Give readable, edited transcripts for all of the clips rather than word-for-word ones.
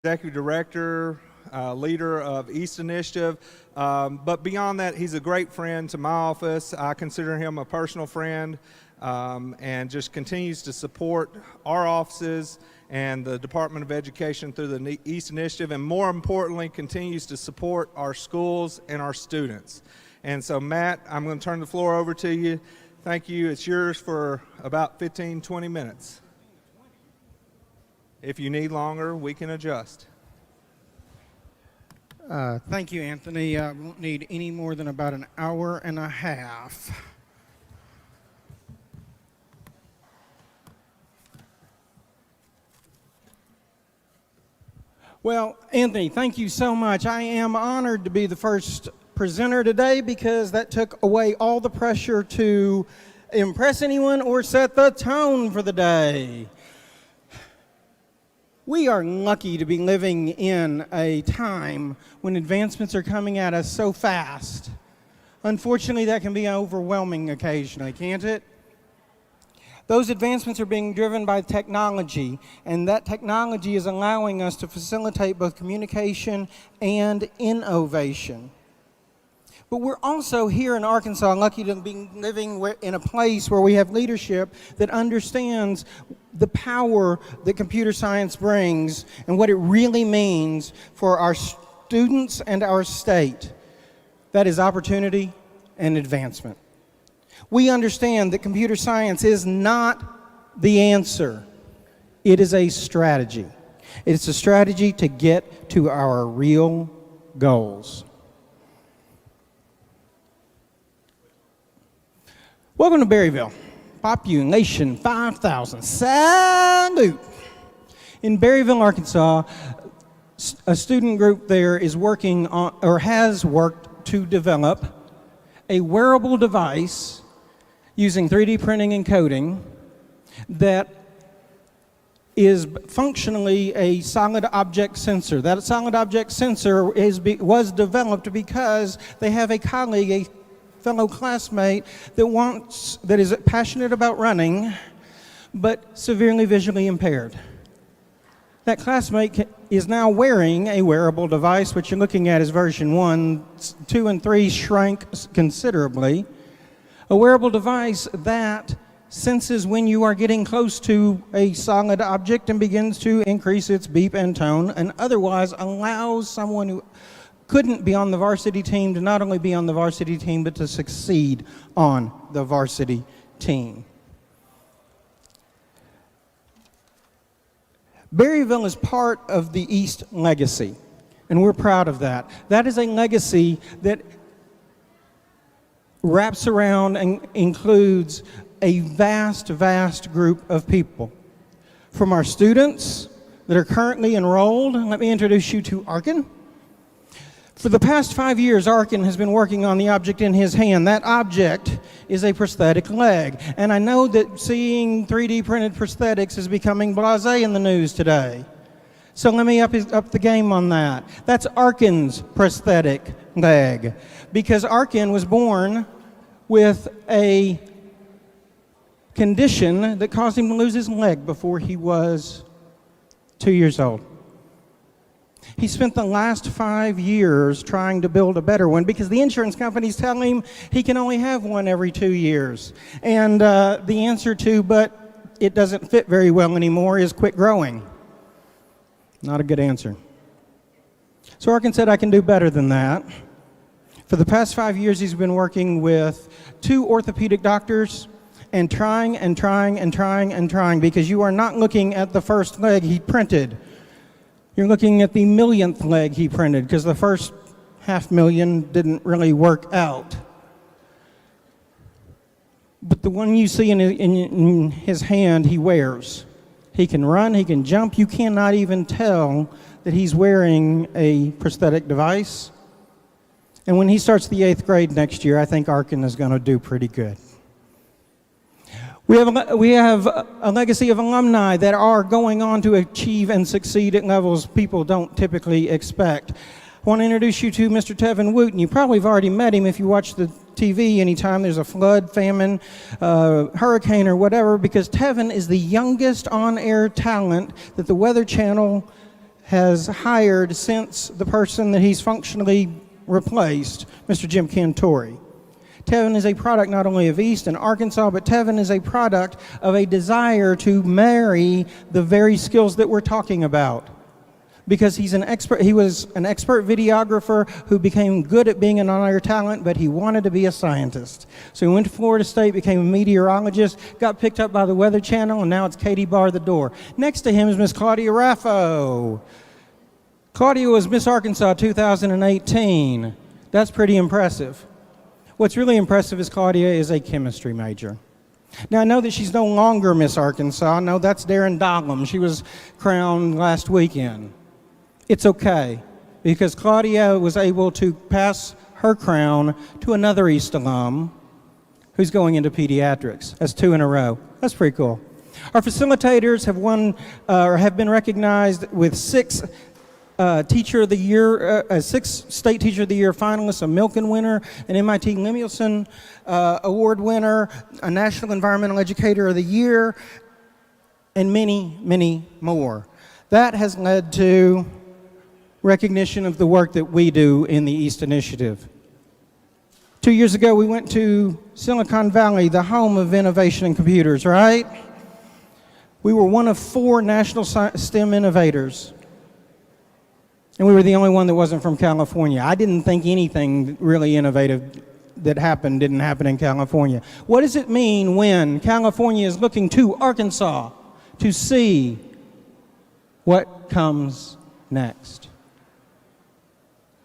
Executive Director, leader of East Initiative. But beyond that, he's a great friend to my office. I consider him a personal friend, and just continues to support our offices and the Department of Education through the East Initiative, and more importantly, continues to support our schools and our students. And so, Matt, I'm going to turn the floor over to you. Thank you. It's yours for about 15, 20 minutes. If you need longer, we can adjust. Thank you, Anthony. I won't need any more than about an hour and a half. Well, Anthony, thank you so much. I am honored to be the first presenter today because that took away all the pressure to impress anyone or set the tone for the day. We are lucky to be living in a time when advancements are coming at us so fast. Unfortunately, that can be overwhelming occasionally, can't it? Those advancements are being driven by technology, and that technology is allowing us to facilitate both communication and innovation. But we're also here in Arkansas lucky to be living in a place where we have leadership that understands the power that computer science brings and what it really means for our students and our state. That is opportunity and advancement. We understand that computer science is not the answer. It is a strategy. It's a strategy to get to our real goals. Welcome to Berryville. Population 5,000. Salute! In Berryville, Arkansas, a student group there is working on, or has worked to develop, a wearable device using 3D printing and coding that is functionally a solid object sensor. That solid object sensor was developed because they have a colleague, a fellow classmate that is passionate about running, but severely visually impaired. That classmate is now wearing a wearable device, which you're looking at is version 1, 2, and 3 shrank considerably. A wearable device that senses when you are getting close to a solid object and begins to increase its beep and tone, and otherwise allows someone who couldn't be on the varsity team to not only be on the varsity team, but to succeed on the varsity team. Berryville is part of the East legacy, and we're proud of that. That is a legacy that wraps around and includes a vast, vast group of people. From our students that are currently enrolled, let me introduce you to Arkin. For the past 5 years, Arkin has been working on the object in his hand. That object is a prosthetic leg. And I know that seeing 3D printed prosthetics is becoming blasé in the news today. So let me up the game on that. That's Arkin's prosthetic leg. Because Arkin was born with a condition that caused him to lose his leg before he was 2 years old. He spent the last 5 years trying to build a better one because the insurance companies tell him he can only have one every 2 years. And the answer to, but it doesn't fit very well anymore, is quit growing. Not a good answer. So Arkin said, I can do better than that. For the past 5 years, he's been working with 2 orthopedic doctors and trying because you are not looking at the first leg he printed. You're looking at the millionth leg he printed because the first 500,000 didn't really work out. But the one you see in his hand, he wears. He can run, he can jump. You cannot even tell that he's wearing a prosthetic device. And when he starts the 8th grade next year, I think Arkin is going to do pretty good. We have a legacy of alumni that are going on to achieve and succeed at levels people don't typically expect. I want to introduce you to Mr. Tevin Wooten. You probably have already met him if you watch the TV anytime there's a flood, famine, hurricane, or whatever, because Tevin is the youngest on-air talent that the Weather Channel has hired since the person that he's functionally replaced, Mr. Jim Cantori. Tevin is a product not only of East and Arkansas, but Tevin is a product of a desire to marry the very skills that we're talking about. Because he was an expert videographer who became good at being an on-air talent, but he wanted to be a scientist. So he went to Florida State, became a meteorologist, got picked up by the Weather Channel, and now it's Katie Bar the door. Next to him is Miss Claudia Raffo. Claudia was Miss Arkansas 2018. That's pretty impressive. What's really impressive is Claudia is a chemistry major. Now, I know that she's no longer Miss Arkansas. No, that's Darren Doglum. She was crowned last weekend. It's okay, because Claudia was able to pass her crown to another East alum who's going into pediatrics. That's 2 in a row. That's pretty cool. Our facilitators have won or have been recognized with 6 Teacher of the Year, 6 State Teacher of the Year finalists, a Milken winner, an MIT Lemuelson Award winner, a National Environmental Educator of the Year, and many, many more. That has led to recognition of the work that we do in the East Initiative. 2 years ago, we went to Silicon Valley, the home of innovation in computers, right? We were one of 4 national STEM innovators. And we were the only one that wasn't from California. I didn't think anything really innovative that happened didn't happen in California. What does it mean when California is looking to Arkansas to see what comes next?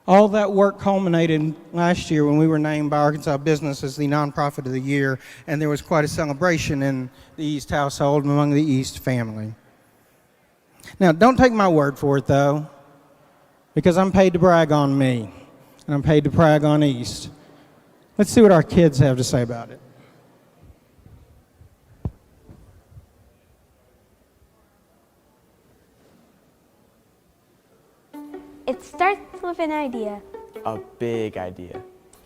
All that work culminated last year when we were named by Arkansas Business as the Nonprofit of the Year, and there was quite a celebration in the East household and among the East family. Now, don't take my word for it, though, because I'm paid to brag on me, and I'm paid to brag on East. Let's see what our kids have to say about it. It starts with an idea. A big idea.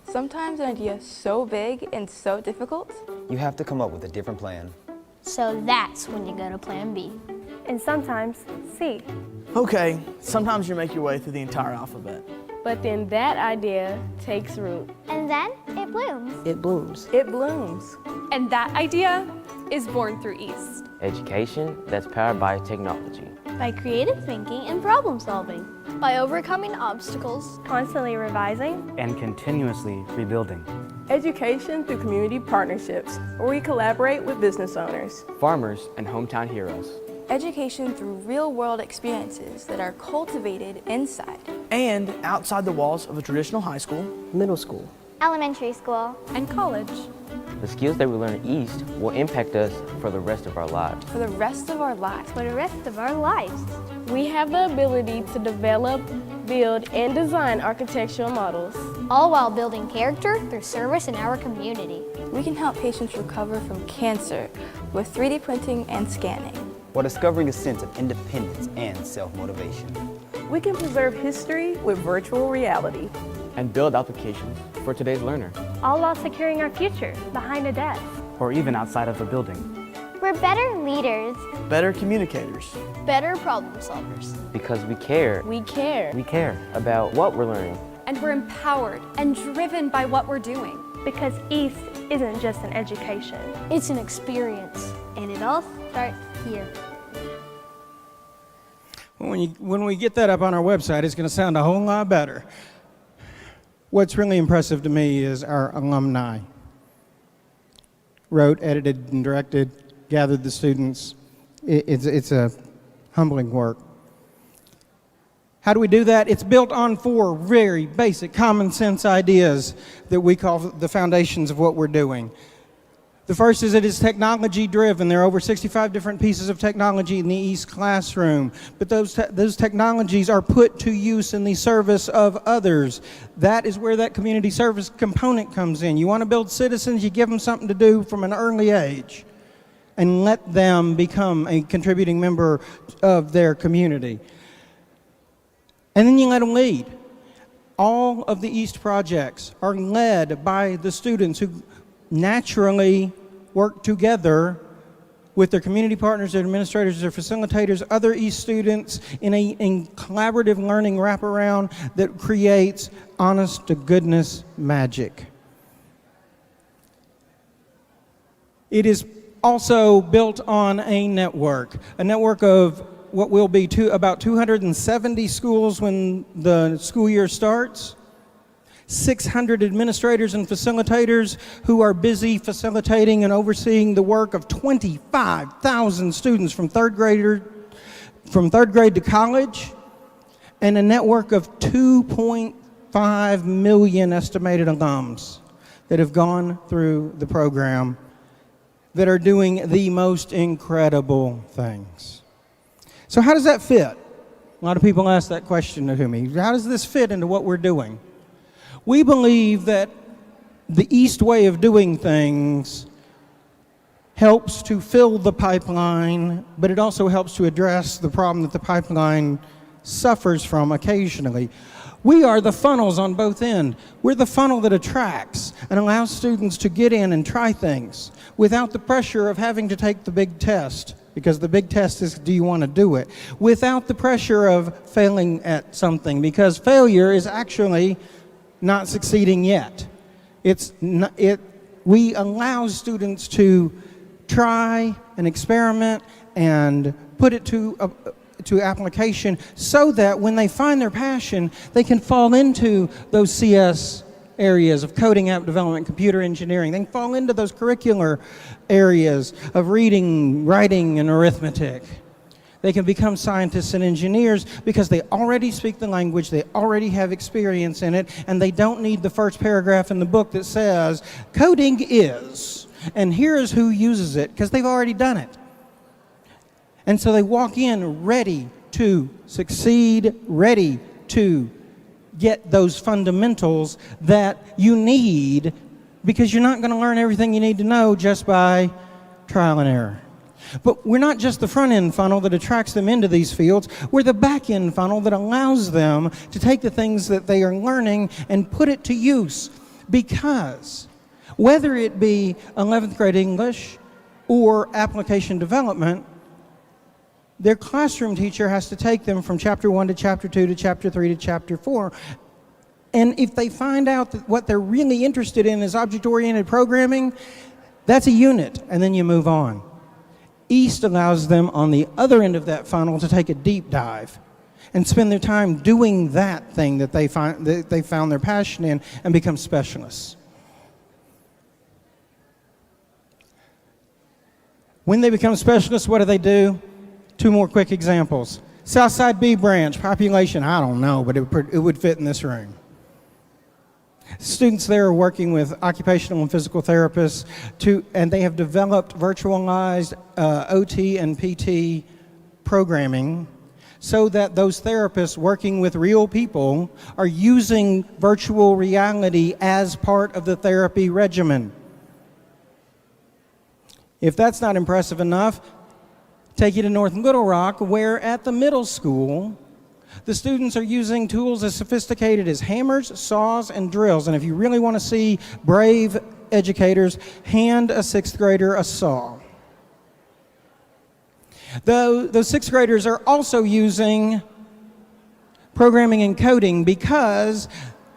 Sometimes an idea is so big and so difficult. You have to come up with a different plan. So that's when you go to plan B. And sometimes C. Okay, sometimes you make your way through the entire alphabet. But then that idea takes root. And then it blooms. It blooms. It blooms. And that idea is born through East. Education that's powered by technology. By creative thinking and problem solving. By overcoming obstacles. Constantly revising. And continuously rebuilding. Education through community partnerships, where we collaborate with business owners. Farmers and hometown heroes. Education through real-world experiences that are cultivated inside. And outside the walls of a traditional high school, Middle school. Elementary school. And college. The skills that we learn at East will impact us for the rest of our lives. For the rest of our lives. For the rest of our lives. We have the ability to develop, build, and design architectural models. All while building character through service in our community. We can help patients recover from cancer with 3D printing and scanning. While discovering a sense of independence and self-motivation. We can preserve history with virtual reality. And build applications for today's learner. All while securing our future behind a desk. Or even outside of a building. We're better leaders. better communicators. Better problem solvers. Because we care. We care. We care About what we're learning. And we're empowered and driven by what we're doing. Because East isn't just an education. It's an experience. And it all starts here. When we get that up on our website, it's going to sound a whole lot better. What's really impressive to me is our alumni. Wrote, edited, and directed, gathered the students. It's a humbling work. How do we do that? It's built on 4 very basic common sense ideas that we call the foundations of what we're doing. The first is it is technology driven. There are over 65 different pieces of technology in the East classroom, but those technologies are put to use in the service of others. That is where that community service component comes in. You want to build citizens, you give them something to do from an early age and let them become a contributing member of their community. And then you let them lead. All of the East projects are led by the students who naturally work together with their community partners, their administrators, their facilitators, other East students in collaborative learning wraparound that creates honest-to-goodness magic. It is also built on a network of what will be about 270 schools when the school year starts, 600 administrators and facilitators who are busy facilitating and overseeing the work of 25,000 students from third grade to college, and a network of 2.5 million estimated alums that have gone through the program that are doing the most incredible things. So how does that fit? A lot of people ask that question to me. How does this fit into what we're doing? We believe that the East way of doing things helps to fill the pipeline, but it also helps to address the problem that the pipeline suffers from occasionally. We are the funnels on both ends. We're the funnel that attracts and allows students to get in and try things without the pressure of having to take the big test, because the big test is, do you want to do it? Without the pressure of failing at something, because failure is actually not succeeding yet. We allow students to try and experiment and put it to application so that when they find their passion, they can fall into those CS areas of coding, app development, computer engineering. They can fall into those curricular areas of reading, writing, and arithmetic. They can become scientists and engineers because they already speak the language, they already have experience in it, and they don't need the first paragraph in the book that says, coding is, and here is who uses it, because they've already done it. And so they walk in ready to succeed, ready to get those fundamentals that you need, because you're not going to learn everything you need to know just by trial and error. But we're not just the front-end funnel that attracts them into these fields. We're the back-end funnel that allows them to take the things that they are learning and put it to use. Because whether it be 11th grade English or application development, their classroom teacher has to take them from chapter 1 to chapter 2 to chapter 3 to chapter 4. And if they find out that what they're really interested in is object-oriented programming, that's a unit, and then you move on. East allows them on the other end of that funnel to take a deep dive and spend their time doing that thing that they found their passion in and become specialists. When they become specialists, what do? 2 more quick examples. Southside B branch, population, I don't know, but it would fit in this room. Students there are working with occupational and physical therapists and they have developed virtualized OT and PT programming so that those therapists working with real people are using virtual reality as part of the therapy regimen. If that's not impressive enough, take you to North Little Rock, where at the middle school, the students are using tools as sophisticated as hammers, saws, and drills. And if you really want to see brave educators, hand a 6th grader a saw. Those 6th graders are also using programming and coding because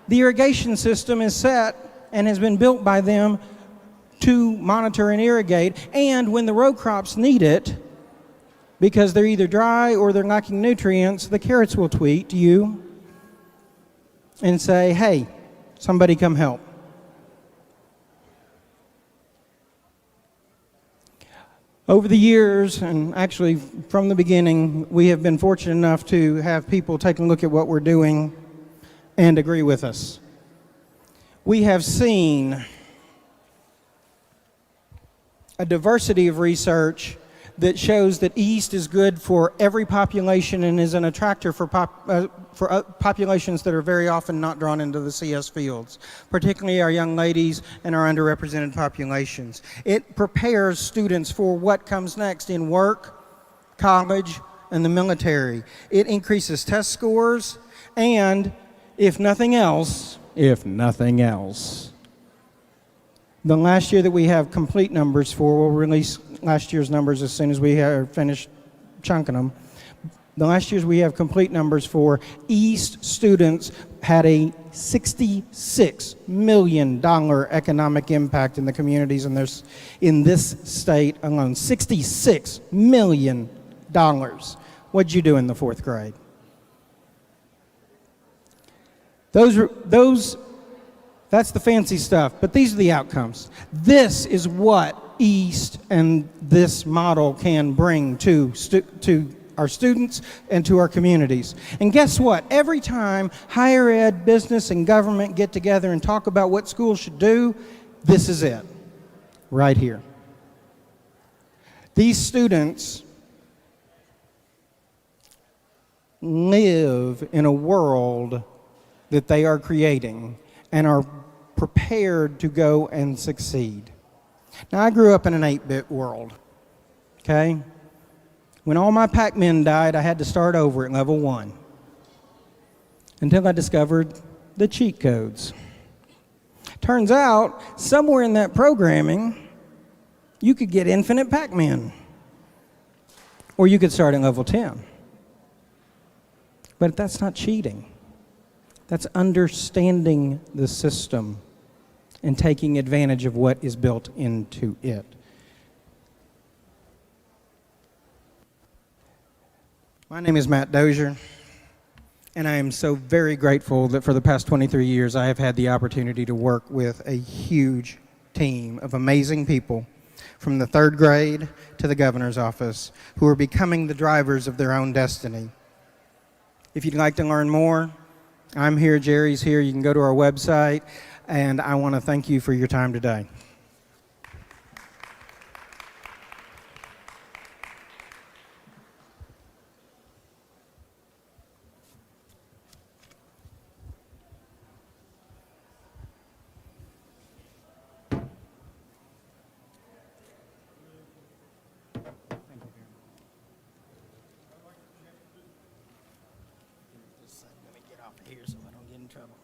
the irrigation system is set and has been built by them to monitor and irrigate. And when the row crops need it, because they're either dry or they're lacking nutrients, the carrots will tweet you and say, hey, somebody come help. Over the years, and actually from the beginning, we have been fortunate enough to have people take a look at what we're doing and agree with us. We have seen a diversity of research that shows that East is good for every population and is an attractor for populations that are very often not drawn into the CS fields, particularly our young ladies and our underrepresented populations. It prepares students for what comes next in work, college, and the military. It increases test scores, and if nothing else, The last year that we have complete numbers for, we'll release last year's numbers as soon as we have finished chunking them. The last years we have complete numbers for East students had a $66 million economic impact in the communities in this state alone. $66 million. What'd you do in the 4th grade? That's the fancy stuff, but these are the outcomes. This is what East and this model can bring to our students and to our communities. And guess what? Every time higher ed, business, and government get together and talk about what schools should do, this is it, right here. These students live in a world that they are creating and are prepared to go and succeed. Now, I grew up in an 8-bit world, okay? When all my Pac-Men died, I had to start over at level 1 until I discovered the cheat codes. Turns out, somewhere in that programming, you could get infinite Pac-Men, or you could start at level 10. But that's not cheating. That's understanding the system and taking advantage of what is built into it. My name is Matt Dozier, and I am so very grateful that for the past 23 years I have had the opportunity to work with a huge team of amazing people from the 3rd grade to the governor's office who are becoming the drivers of their own destiny. If you'd like to learn more, I'm here, Jerry's here. You can go to our website, and I want to thank you for your time today. Let me get off of here so I don't get in trouble.